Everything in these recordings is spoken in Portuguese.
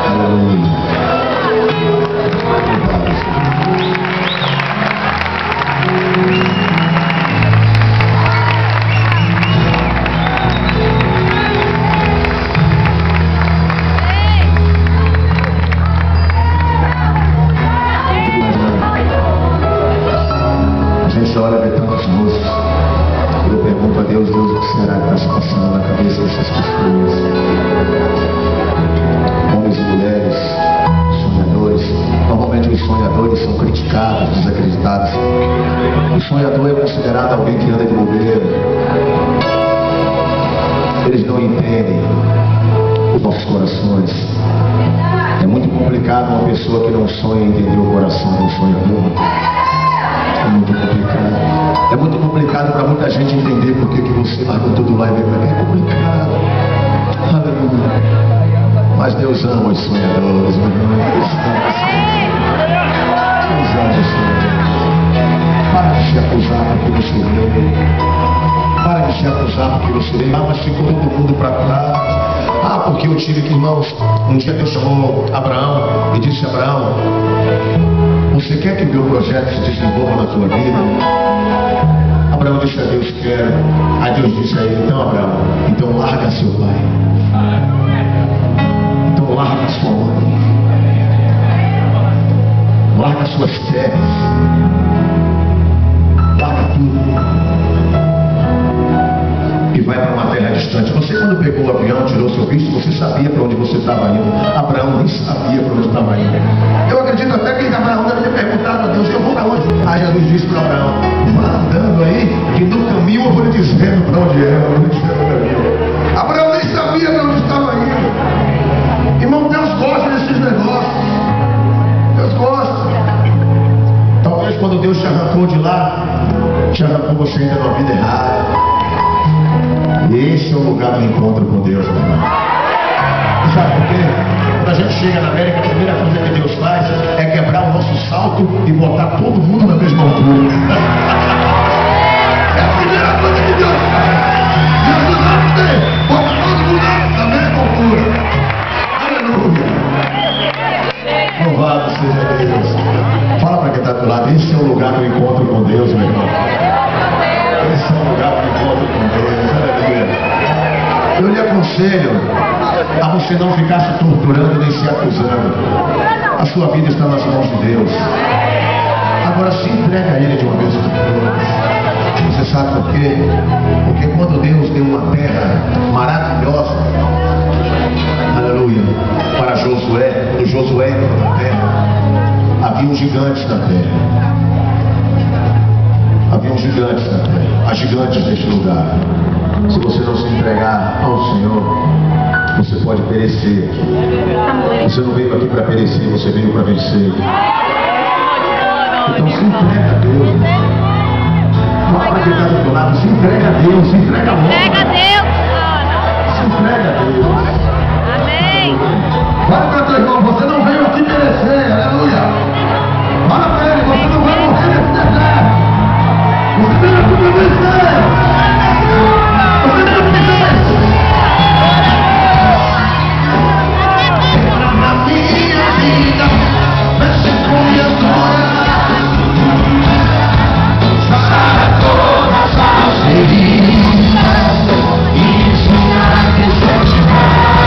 Aleluia. A gente olha e vê tantos rostos. Eu pergunto a Deus, Deus, o que será que está se passando na cabeça dessas pessoas? Homens e mulheres, sonhadores. Normalmente os sonhadores são criticados, desacreditados. O sonhador é considerado alguém que anda de bobeira. Eles não entendem os nossos corações. É muito complicado uma pessoa que não sonha entender o coração do sonhador. É muito complicado. É muito complicado para muita gente entender por que você largou tudo lá e veio para cá. É complicado. Aleluia. Mas Deus ama os sonhadores, meu irmão. Deus ama os sonhadores. Para de se acusar porque você veio. Para de se acusar porque você veio. Ah, mas ficou todo mundo para cá. Ah, porque eu tive que, irmãos, um dia Deus chamou Abraão e disse: Abraão, você quer que o meu projeto se desenvolva na sua vida? Abraão disse a Deus: quero. Aí Deus disse a ele: então Abraão, então larga seu pai. Então larga sua mãe. Larga suas terras. Larga tudo. E vai para uma terra distante. Você, quando pegou o avião, tirou seu visto, você sabia para onde você estava indo. Abraão nem sabia para onde estava indo. Eu acredito até que Abraão deve ter perguntado a Deus: eu vou para onde? Aí Jesus disse para Abraão: vá andando aí, que no caminho eu vou lhe dizendo para onde é. Eu vou lhe dizendo o caminho. Abraão nem sabia para onde estava indo. Irmão, Deus gosta desses negócios. Deus gosta. Talvez quando Deus te arrancou de lá, te arrancou você ainda numa vida errada. E esse é o lugar do encontro com Deus, meu irmão. Sabe por quê? Quando a gente chega na América, a primeira coisa que Deus faz é quebrar o nosso salto e botar todo mundo na mesma altura. É a primeira coisa que Deus faz. Jesus vai fazer, bota todo mundo na mesma altura. Aleluia. Louvado seja Deus. Fala para quem está do lado: esse é o lugar do encontro com Deus, meu irmão. Esse é o lugar do encontro com Deus. Aleluia. Eu lhe aconselho a você não ficar se torturando nem se acusando. A sua vida está nas mãos de Deus. Agora se entrega a Ele de uma vez por todas. Você sabe por quê? Porque quando Deus deu uma terra maravilhosa, aleluia, para Josué, quando Josué entrou na terra, havia gigantes na terra. Havia gigantes na terra. Há gigantes neste lugar. Se você não se entregar ao Senhor, você pode perecer aqui. Você não veio aqui para perecer, você veio para vencer. Então se entrega a Deus. Fala para quem está do outro lado: se entrega a Deus, se entrega a Deus. Entrega a Deus. Se entrega a Deus. Amém. Fala para teu irmão: você não veio aqui perecer. Aleluia. Fala para ele: você não vai morrer nesse deserto. Você veio aqui para vencer. Você veio aqui para vencer. Entra na minha vida, mexe com minha história. Sara todas as feridas e ensina que você te dá.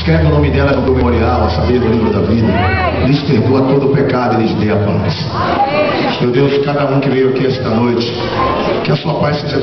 Escreve o nome dela no teu memorial, a saber, do livro da vida. Lhes perdoa todo o pecado e lhes dê a paz. Meu Deus, cada um que veio aqui esta noite, que a sua paz seja